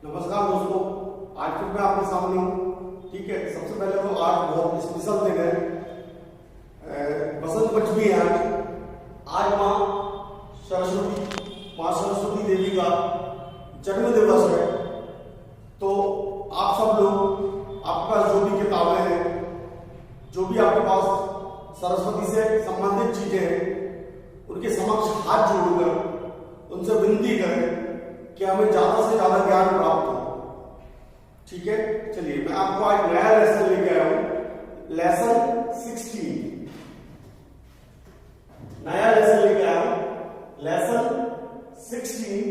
नमस्कार दोस्तों, आज फिर मैं आपके सामने हूँ। ठीक है, सबसे पहले तो आज बहुत स्पेशल दिन है, बसंत पंचमी है। आज माँ सरस्वती देवी का जन्म दिवस है। तो आप सब लोग, आपके पास जो भी किताबें हैं, जो भी आपके पास सरस्वती से संबंधित चीजें हैं, उनके समक्ष हाथ जोड़कर उनसे विनती करें कि हमें ज्यादा से ज्यादा ज्ञान प्राप्त हो। ठीक है, चलिए मैं आपको आज नया लेसन लेके आया हूं, लेसन 16। नया लेसन लेके आया हूं, lesson 16,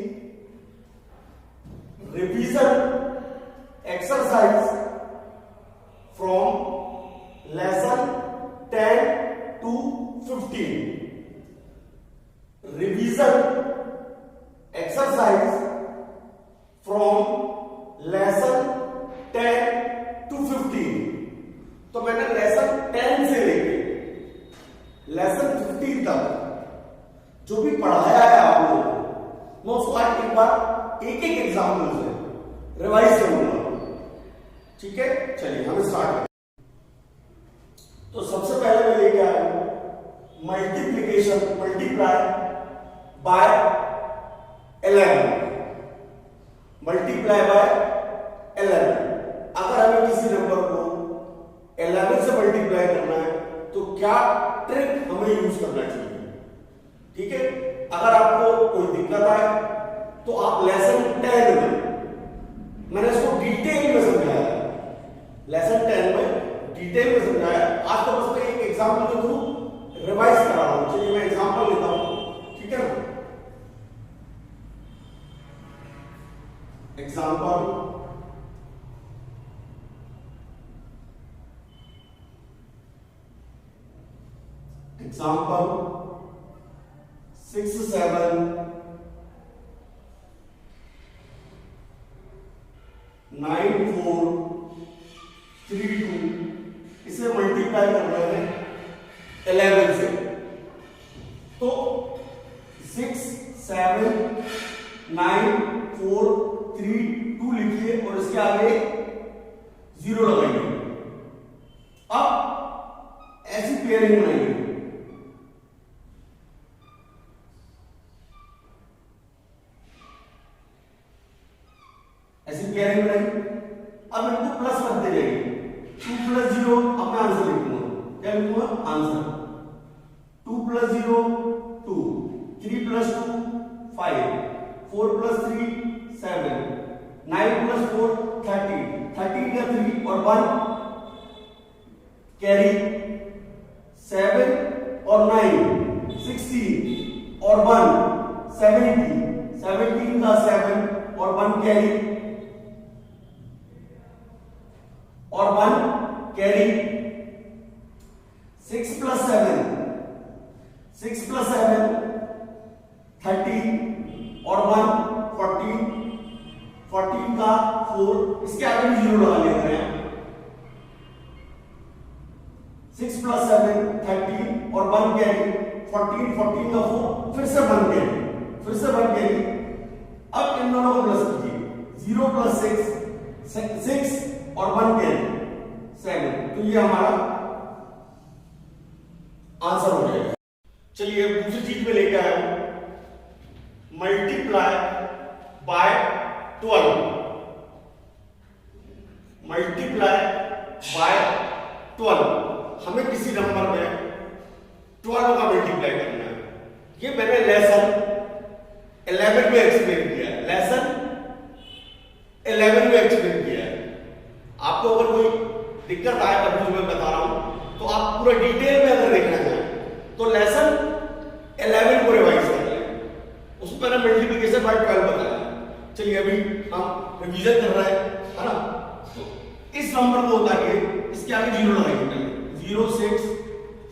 revision exercise from lesson 10 to 15। Revision exercise from lesson 10 to 15। तो मैंने लेसन 10 से लेके लेसन 15 तक जो भी पढ़ाया है आप लोगों को, मैं उसको आज एक बार एक एक एग्जाम्पल से रिवाइज करूंगा। ठीक है, चलिए हम स्टार्ट करें। तो सबसे पहले मैं लेके आया हूं multiplication, multiply by 11। Multiply by 11। अगर हमें किसी नंबर को 11 से मल्टीप्लाई करना है तो क्या ट्रिक हमें यूज करना चाहिए। ठीक है, अगर आपको कोई दिक्कत आए तो आप लेसन 10 में, मैंने इसको डिटेल में समझाया, लेसन 10 में डिटेल में समझाया। आज तो बस मैं एक एग्जाम्पल के थ्रू रिवाइज करा रहा हूं। चलिए मैं एग्जाम्पल लेता हूं। ठीक है ना, एग्जाम्पल एग्जाम्पल 6 7 9 4 3 2। इसे मल्टीप्लाई कर रहे हैं 11 से, तो 6 7 9 4 3 2 लिखिए और इसके आगे 0 लगाइए। अब ऐसी पेयरिंग बनाइए, ऐसी पेयरिंग बनाइए। अब इनको प्लस करते जाइए। 2 + 0, अब मैं आंसर लिखूंगा। क्या लिखूंगा? आंसर। 2 + 0 2, 3 + 2 5, 4 + 3 7, 9 + 4 13, 13 का 3 और 1 कैरी, 7 और 9 16 और 1 17, 17 का 7 और 1 कैरी और 1 कैरी। 6 + 7 30 और 1 14, 14 का 4, इसके आगे भी 0 लगा लेते हैं। 6 + 7 13 और 1 कैरी, 14 14 का 4, फिर से 1 कैरी, फिर से 1 कैरी। अब इन दोनों को प्लस कीजिए। 0 + 6 और 1 कैरी 7। तो ये हमारा आंसर हो जाएगा। चलिए दूसरी चीज में लेके आया हूं, मल्टीप्लाई बाय 12। Multiply by 12। हमें किसी नंबर में 12 का मल्टीप्लाई करना है। ये मैंने लेसन 11 में एक्सप्लेन किया है, लेसन 11 में एक्सप्लेन किया है। आपको अगर कोई दिक्कत आए अभी जो मैं बता रहा हूं, तो आप पूरा डिटेल में अगर देखना चाहें तो लेसन 11 को रिवाइज कर लें। उसमें मैंने मल्टीप्लिकेशन बाय 12 बताया। चलिए अभी हम रिवीजन कर रहे हैं, है ना। तो इस नंबर को होता है, इसके आगे 0 लगाएंगे। 0 6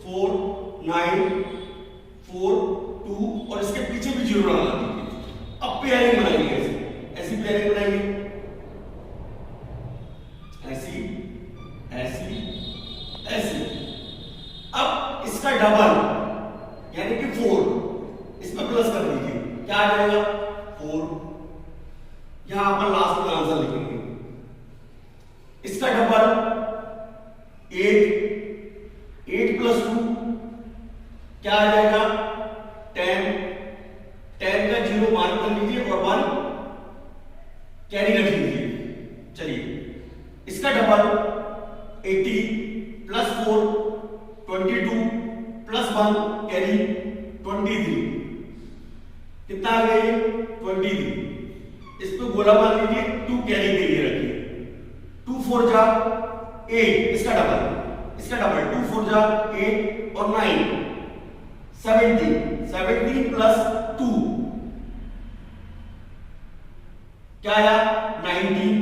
4 9 4 2 और इसके पीछे भी 0 लगा दीजिए। अब पेयरिंग बनाएंगे, ऐसी पेयरिंग बनाएंगे, ऐसी ऐसी ऐसी। अब इसका डबल यानी कि 4, इसमें प्लस कर दीजिए, क्या आ जाएगा 4। यहां यहां पर लास्ट में आंसर लिखेंगे। इसका डबल 8 प्लस 2 क्या आ जाएगा 10 का 0 मार्क कर लीजिए और 1 कैरी रख लीजिए। चलिए इसका डबल 80 प्लस 4 22 प्लस 1 कैरी 23 कितना आ गया 23। इस पे गोला मार लीजिए 2 कैरी के लिए रखिए 2 4 जा 8 इसका डबल 2 4 जा 8 और 9 17 प्लस 2 क्या आया 19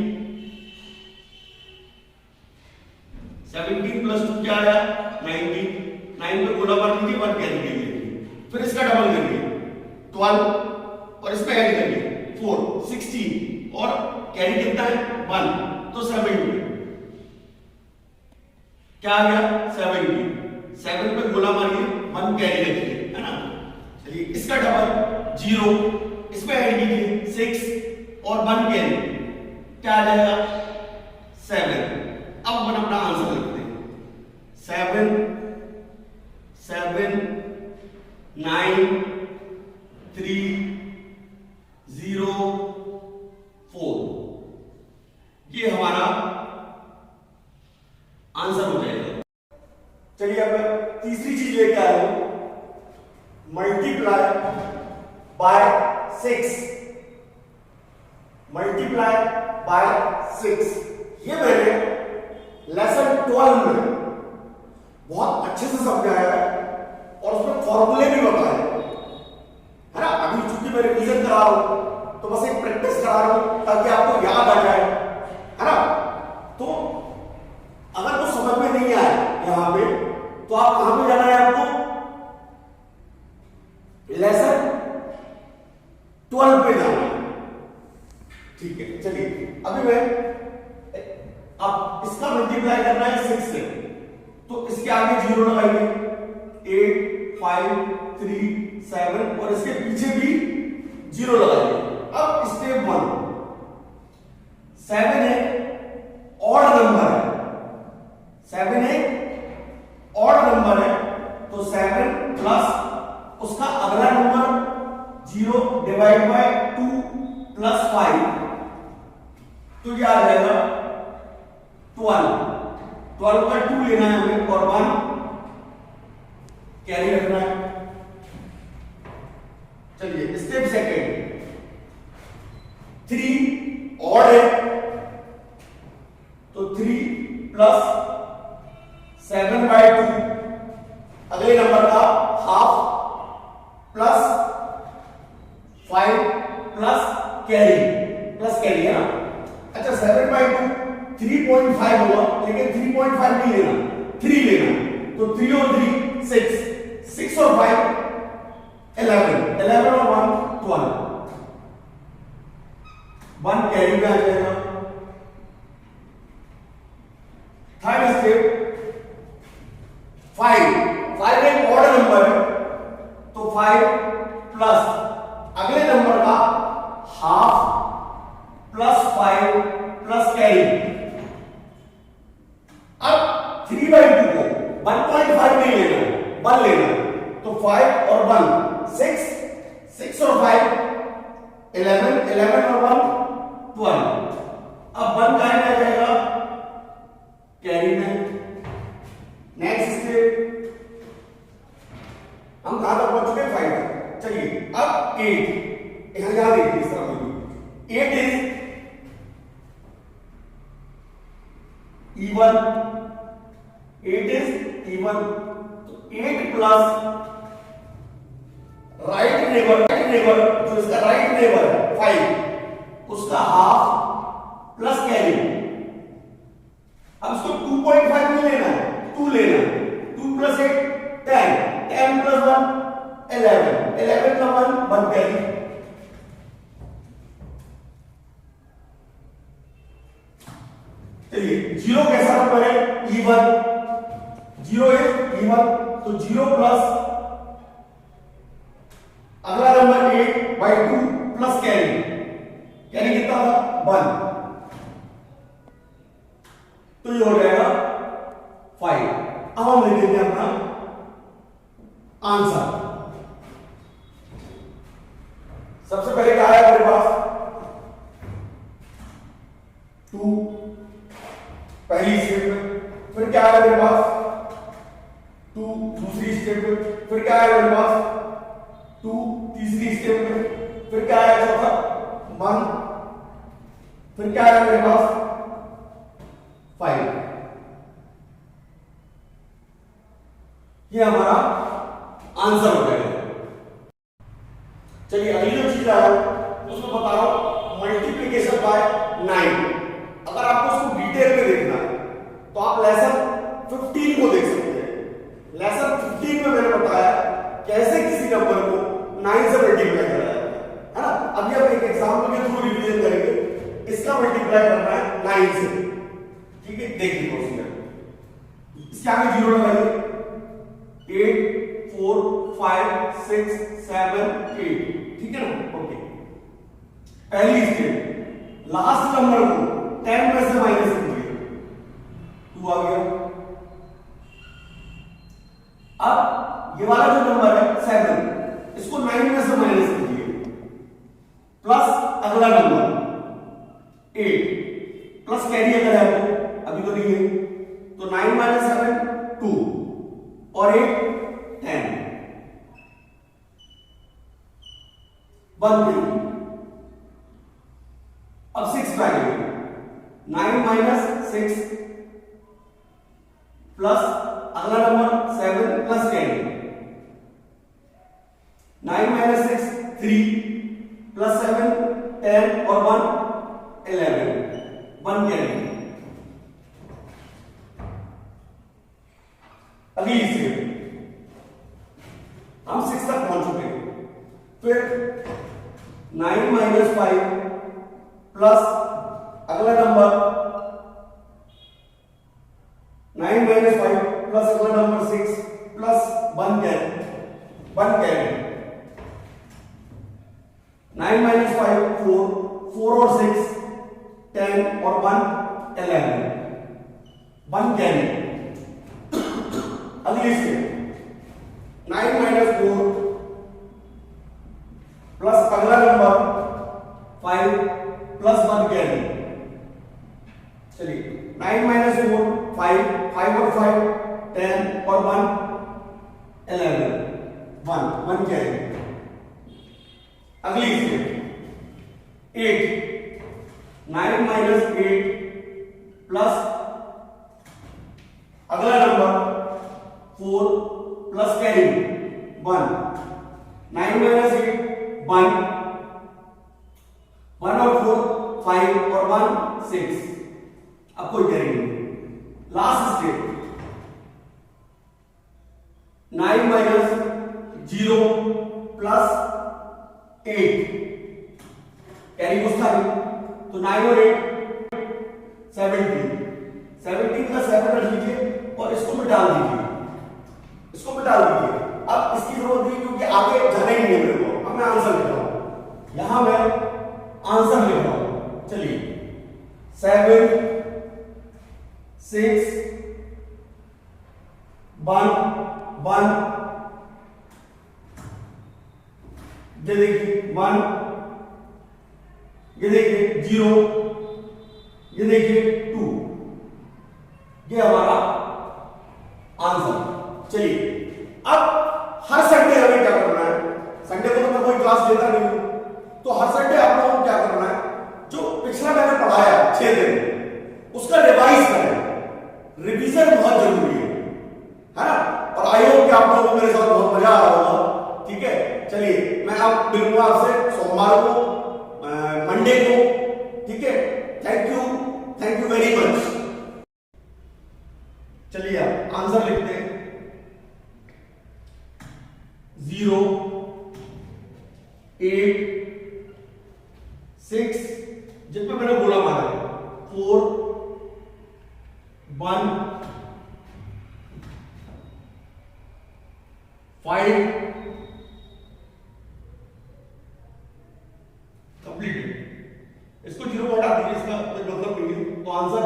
17 प्लस 2 क्या आया 19 9 पे गोला मार लीजिए 1 कैरी के लिए। फिर इसका डबल करिए 12 और इसमें ऐड करिए 4 16 और कैरी कितना है 1 तो 70 क्या आ गया 70 7 पे गोला मारिए 1 कैरी रखिए है ना। चलिए इसका डबल 0 इसमें ऐड कीजिए 6 और 1 कैरी क्या आ जाएगा 7। अब अपन अपना आंसर लिखते हैं 7 9 3 0 4 ये हमारा आंसर हो जाएगा। चलिए अब मैं तीसरी चीज लेके आया हूं मल्टीप्लाई बाय 6 ये मैंने लेसन 12 में बहुत अच्छे से समझाया है और उसमें फॉर्मूले भी बताए है ना। अभी चूंकि मैं रिवीजन करा रहा हूं तो बस एक प्रैक्टिस करा रहा हूं ताकि आपको याद आ जाए है ना। तो अगर वो समझ में नहीं आए यहां पे तो आप कहां पे जाना है आपको लेसन 12 पे जाना है। ठीक है चलिए अभी मैं अब इसका मल्टीप्लाई करना है 6 से तो इसके आगे 0 लगाइए 8 5 3 7 और इसके पीछे भी 0 लगाइए। अब स्टेप 1 7 है ऑड नंबर है 7 है ऑड नंबर है तो 7 प्लस उसका अगला नंबर 0 डिवाइड बाय 2 प्लस 5 तो ये आ जाएगा 12 का 2 लेना है हमें और 1 कैरी रखना है। चलिए स्टेप सेकेंड 3 ऑड है तो 3 प्लस 7 बाय 2 अगले नंबर का हाफ प्लस 5 प्लस कैरी है ना। अच्छा 7 बाय 2 3.5 होगा लेकिन 3.5 नहीं लेना 3 लेना तो 3 और 3 6 और 5 11 और 1 12 1 कैरी में आ जाएगा। थर्ड स्टेप 5 एक ऑड नंबर है तो 5 प्लस अगले नंबर का हाफ प्लस 5 प्लस कैरी। अब 3 बाई 2 को 1.5 नहीं लेना 1 लेना तो 5 और 1 6 और 5 11 और 1 12। अब 1 कहां में आ जाएगा कैरी में। नेक्स्ट स्टेप हम कहां तक पहुंच चुके 5। चलिए अब 8 यहां देखिए इस तरह 8 इज even 8 is even तो 8 प्लस राइट नेबर जो इसका राइट नेबर है 5 उसका हाफ प्लस कैरी। अब इसको 2.5 नहीं लेना है 2 लेना है 2 प्लस 8 10 प्लस 1 11 का 1 कैरी। चलिए 0 कैसा नंबर है इवन 0 इज इवन तो 0 प्लस अगला नंबर 8 बाई 2 प्लस कैरी कितना था 1, तो ये हो जाएगा 5। अब हम लिखेंगे अपना आंसर। सबसे पहले क्या है मेरे पास 2 पहली स्टेप में, फिर क्या है मेरे पास 2 दूसरी स्टेप में, फिर क्या है मेरे पास 2 तीसरी स्टेप में, फिर क्या है चौथा 1, फिर क्या है मेरे पास 5। ये हमारा आंसर हो जाएगा। चलिए अगली जो चीज है उसमें बता रहा हूं मल्टीप्लीकेशन बाय 9। अगर आपको उसको डिटेल में देखना है तो आप लेसन 15 को देख सकते हैं। लेसन 15 में मैंने बताया कैसे किसी नंबर को 9 से मल्टीप्लाई करा जाता है ना। अभी हम एक एग्जांपल के थ्रू रिवीजन करेंगे। इसका मल्टीप्लाई करना है 9 से, ठीक है। देखिए प्रोसीजर, इसके आगे 0 लगाइए। 8 4 5 6 7 8, ठीक है ना। ओके, पहली स्टेप लास्ट नंबर को 10 में से माइनस कीजिए, 2 आ गया। अब ये वाला जो नंबर है 7, इसको 9 में से माइनस कीजिए, प्लस अगला नंबर 8, प्लस कैरी अगर है तो अभी तो नहीं है, तो 9 माइनस 7 2 और 8 10, 1 3। अब 6 वैल्यू 9 माइनस 6 प्लस अगला नंबर 7 प्लस 10, 9 माइनस 6 3 प्लस 7 10 और 1 11, 1 कैरी। अगली स्टेप हम 6 तक पहुंच चुके हैं। फिर 9 माइनस 5 प्लस अगला नंबर 9 माइनस 5 प्लस अगला number 6 plus 1 carry, 1 carry. 9 minus 5 4, 4 और 6 10 और 1 11, 1 कैरी। अगली स्टेप 9 माइनस 4 प्लस अगला नंबर 5 प्लस 1 कैरी। चलिए 9 माइनस 4 5, 5 और 5 10 और 1 11, 1 कैरी। अगली स्टेप 8 9 माइनस 8 प्लस अगला नंबर 4 प्लस कैरी 1, 9 माइनस 8 1, 1 और 4 5 और 1 6। अब कोई कैरी नहीं। Last step 9 minus 0 plus 8, carry कुछ था नहीं, तो 9 और 8 17, 17 का 7 रख लीजिए और इसको मिटा दीजिए, इसको मिटा दीजिए। अब इसकी जरूरत नहीं क्योंकि आगे जाना ही नहीं है मेरे को। अब मैं आंसर लिख रहा हूं, यहां मैं आंसर लिख रहा हूं। चलिए 7 6 1 1, ये देखिए 1, ये देखिए 0, ये देखिए 2, ये हमारा आंसर। चलिए अब हर संडे हमें क्या करना है, संडे को तो मैं कोई क्लास लेता नहीं हूं, तो हर संडे आप लोगों को क्या करना है, जो पिछला मैंने पढ़ाया 6 दिन उसका रिवाइज करें। रिवीजन बहुत जरूरी है ना। और आई होप कि आप लोगों को मेरे साथ बहुत मजा आ रहा होगा, ठीक है। चलिए मैं आप मिलूंगा आपसे सोमवार को, मंडे को, ठीक है। Thank you very much. चलिए आप आंसर लिखते हैं। 0 8 6 जितना मैंने बोला मारा 4 1 5 कंप्लीट। इसको 0 को हटा फिर इसका कोई मतलब नहीं है। तो आंसर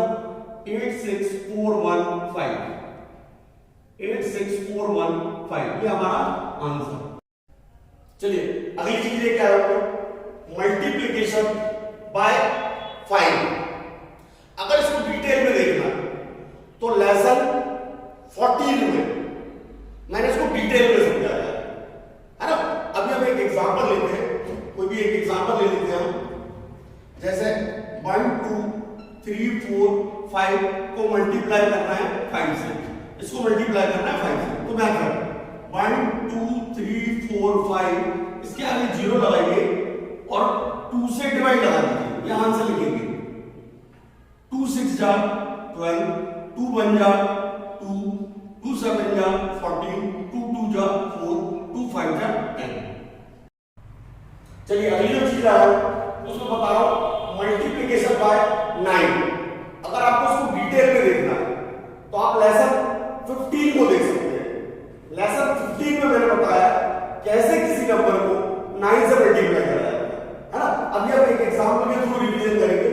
86415, 86415 ये हमारा आंसर। चलिए अगली चीज लेके आया हूं, मल्टीप्लीकेशन बाय 5। अगर इसको डिटेल में देखना तो लेसन 14 में मैंने इसको डिटेल में समझाया है ना। अभी हम एक एग्जांपल लेते हैं, कोई भी एक एग्जांपल ले लेते हैं हम, जैसे 1 2 3 4 5 को मल्टीप्लाई करना है 5 से, इसको मल्टीप्लाई करना है 5 से। तो मैं कर 1 2 3 4 5 इसके आगे 0 लगाइए और 2 से डिवाइड लगा दीजिए, यहां आंसर लिखेंगे। 2 6 जा 12, 2 1 जा 2, 2 7 जा 14, 2 2 जा 4, 2 5 जा 10। चलिए अगली जो चीज है उसको बता रहा हूं, मल्टीप्लीकेशन बाय 9। अगर आपको उसको डिटेल में देखना है तो आप लेसन 15 को देख सकते हैं। लेसन 15 में मैंने बताया कैसे किसी नंबर को 9 से मल्टीप्लाई करा जाता है ना। अभी हम एक एग्जांपल के थ्रू रिवीजन करेंगे,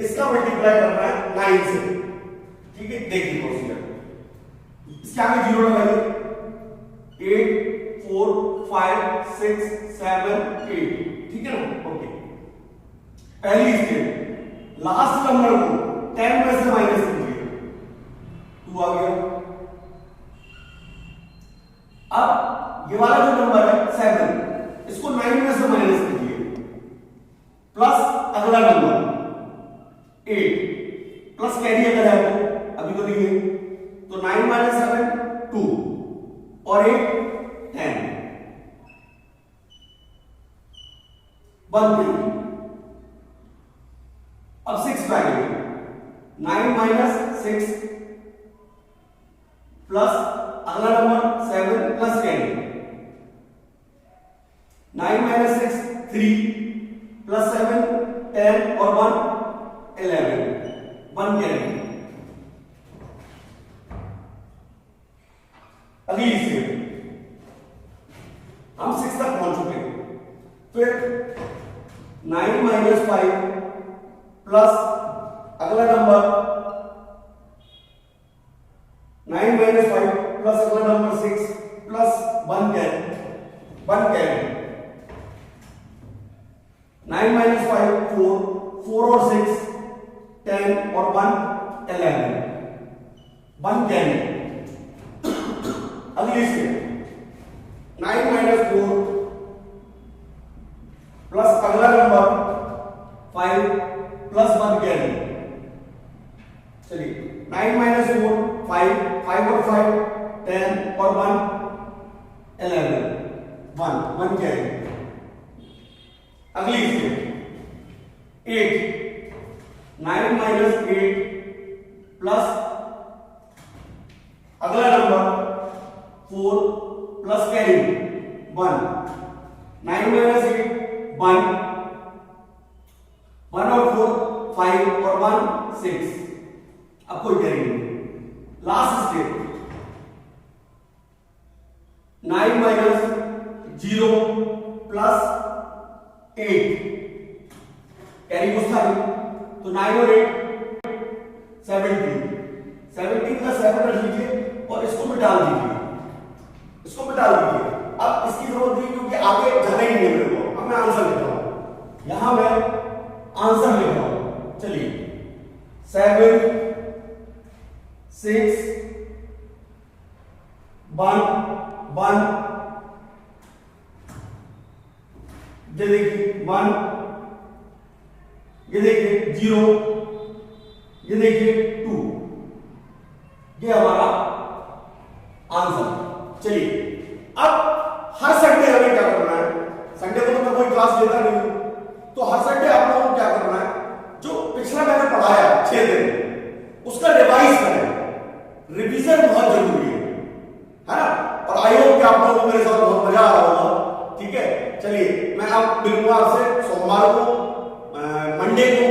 इसका मल्टीप्लाई करना है 9 से, ठीक है। देखिए प्रोसीजर, इसके आगे 0 लगाइए, 8 4 5 6 7 8, ठीक है ना। ओके, पहली स्टेप, लास्ट नंबर को 10 में से माइनस कीजिए, 2 आ गया। अब ये वाला जो नंबर है 7, इसको 9 में से माइनस कीजिए, प्लस अगला नंबर 8, प्लस कैरी अगर है तो अभी तो देखिए, तो 9 माइनस 7 2 और 8 10, 1 3। अब 6 बैगेंगे, 9 माइनस 6 प्लस अगला number 7 plus carry, 9 minus 6 3 plus 7 10 और 1 11, 1 कैरी। अगली स्टेप, हम 6 तक पहुंच चुके हैं। फिर 9 माइनस 5 प्लस अगला नंबर 9 माइनस 5 प्लस अगला नंबर 6 प्लस 1 कैरी, 9 माइनस 5 4, 4 और 6 10 और 1 11, 1 कैरी। अगली स्टेप, 9 माइनस 4 प्लस अगला नंबर 5 प्लस 1 कैरी। चलिए 9 माइनस 4 5, 5 और 5 10 और 1 11, 1 कैरी। अगली स्टेप 8, 9 माइनस 8 प्लस अगला नंबर 4 प्लस कैरी 1, 9 माइनस 8 1, 1 और 4 5 और 1 6, अब कोई कैरी नहीं। Last step 9 minus 0 plus 8, carry कुछ था नहीं, तो 9 और 8 17, 17 का 7 रख लीजिए और इसको मिटा दीजिए, इसको मिटा दीजिए। अब इसकी जरूरत नहीं क्योंकि आगे जाना ही नहीं है मेरे को। अब मैं आंसर लिख रहा हूं, यहां मैं आंसर लिख रहा हूं। चलिए 7 6 1 1, ये देखिए 1, ये देखिए 0, ये देखिए 2, ये हमारा आंसर। चलिए अब हर संडे हमें क्या करना है, संडे को तो मैं कोई क्लास लेता नहीं हूं, तो हर संडे आप लोगों को क्या करना है, जो पिछला मैंने पढ़ाया 6 दिन उसका रिवाइज करें। रिवीजन बहुत जरूरी है ना। और आई होप कि आप लोगों को मेरे साथ बहुत मजा आ रहा होगा, ठीक है। चलिए मैं अब मिलूंगा आपसे सोमवार को, मंडे को